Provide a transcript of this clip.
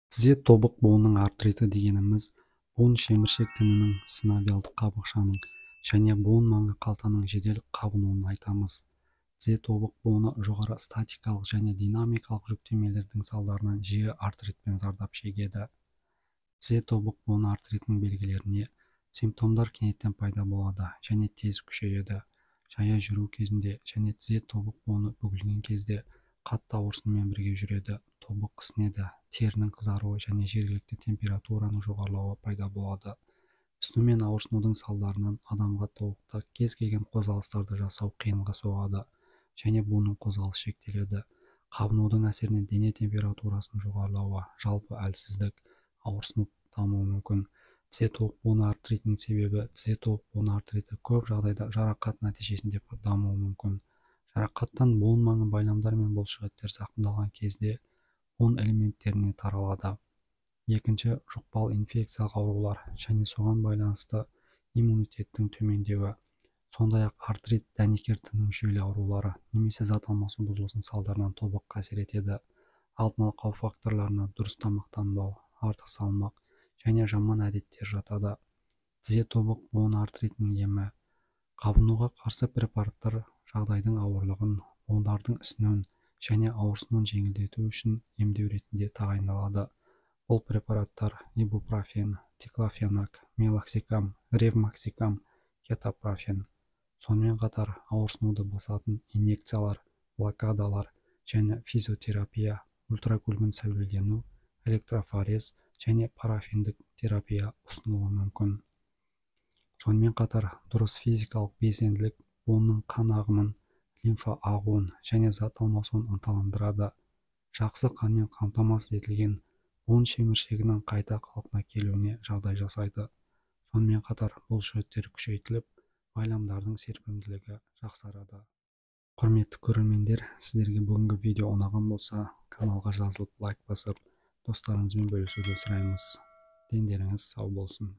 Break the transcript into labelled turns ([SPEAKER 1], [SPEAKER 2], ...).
[SPEAKER 1] Тізе тобық буынның артриті дегеніміз буын шеміршек тінінің синовиалдық қабықшаның және буын маңы қалтаның жедел қабынуын айтамыз. Тізе тобық буыны жоғары статикалық және динамикалық жүктемелердің салдарынан жиі артритпен зардап шегеді. Тізе тобық буыны артритінің белгілеріне симптомдар кенеттен пайда болады және тез күшейеді. Жаяу жүру кезінде және тізе тобық буыны бүгілген кезде қатты ауырсынумен бірге жүреді. Тобық ісінеді, терінің қызаруы және жергілікті температураның жоғарылауы пайда болады. Ісіну мен ауырсынудың салдарынан адамға тобықта кез келген қозғалыстарды жасау қиынға соғады және буынның қозғалысы шектеледі. Қабынудың әсерінен дене температурасының жоғарылауы, жалпы әлсіздік, ауырсыну дамуы мүмкін. Тізе тобық буыны артритінің себебі тізе тобық буыны артриті көп жағдайда жарақат нәтижесінде дамуы мүмкін. Жарақаттан буын маңы байламдар мен бұлшықеттер зақымдалған кезде буын элементтеріне таралады. Екінші, жұқпалы инфекциялық аурулар және соған байланысты иммунитеттің төмендеуі, сондай-ақ артрит дәнекер тінінің жүйелі аурулары немесе зат алмасу бұзылысының салдарынан тобыққа әсер етеді. Алдын ала қауіп факторларына дұрыс тамақтанбау, артық салмақ және жаман әдеттер жатады. Тізе тобық буыны артритінің емі: қабынуға қарсы препараттар жағдайдың ауырлығын, буындардың ісінуін және ауырсынуын жеңілдету үшін емдеу ретінде тағайындалады. Бұл препараттар ибупрофен, диклофенак, мелоксикам, ревмоксикам, кетапрофен. Сонымен қатар ауырсынуды басатын инъекциялар, блокадалар және физиотерапия, ультракүлгін сәулелену, электрофорез және парафиндік терапия ұсынылуы мүмкін. Сонымен қатар дұрыс физикалық белсенділік буынның қан ағымын, лимфа ағуын және зат алмасуын ынталандырады. Жақсы қанмен қамтамасыз етілген буын шеміршегінің қайта қалпына келуіне жағдай жасайды. Сонымен қатар бұлшықеттер күшейтіліп, байламдардың серпімділігі жақсарады. Құрметті көрермендер, сіздерге бүгінгі видео ұнаған болса, каналға жазылып лайк басып, достарыңызбен бөлісуді сұраймыз. Дендеріңіз сау болсын.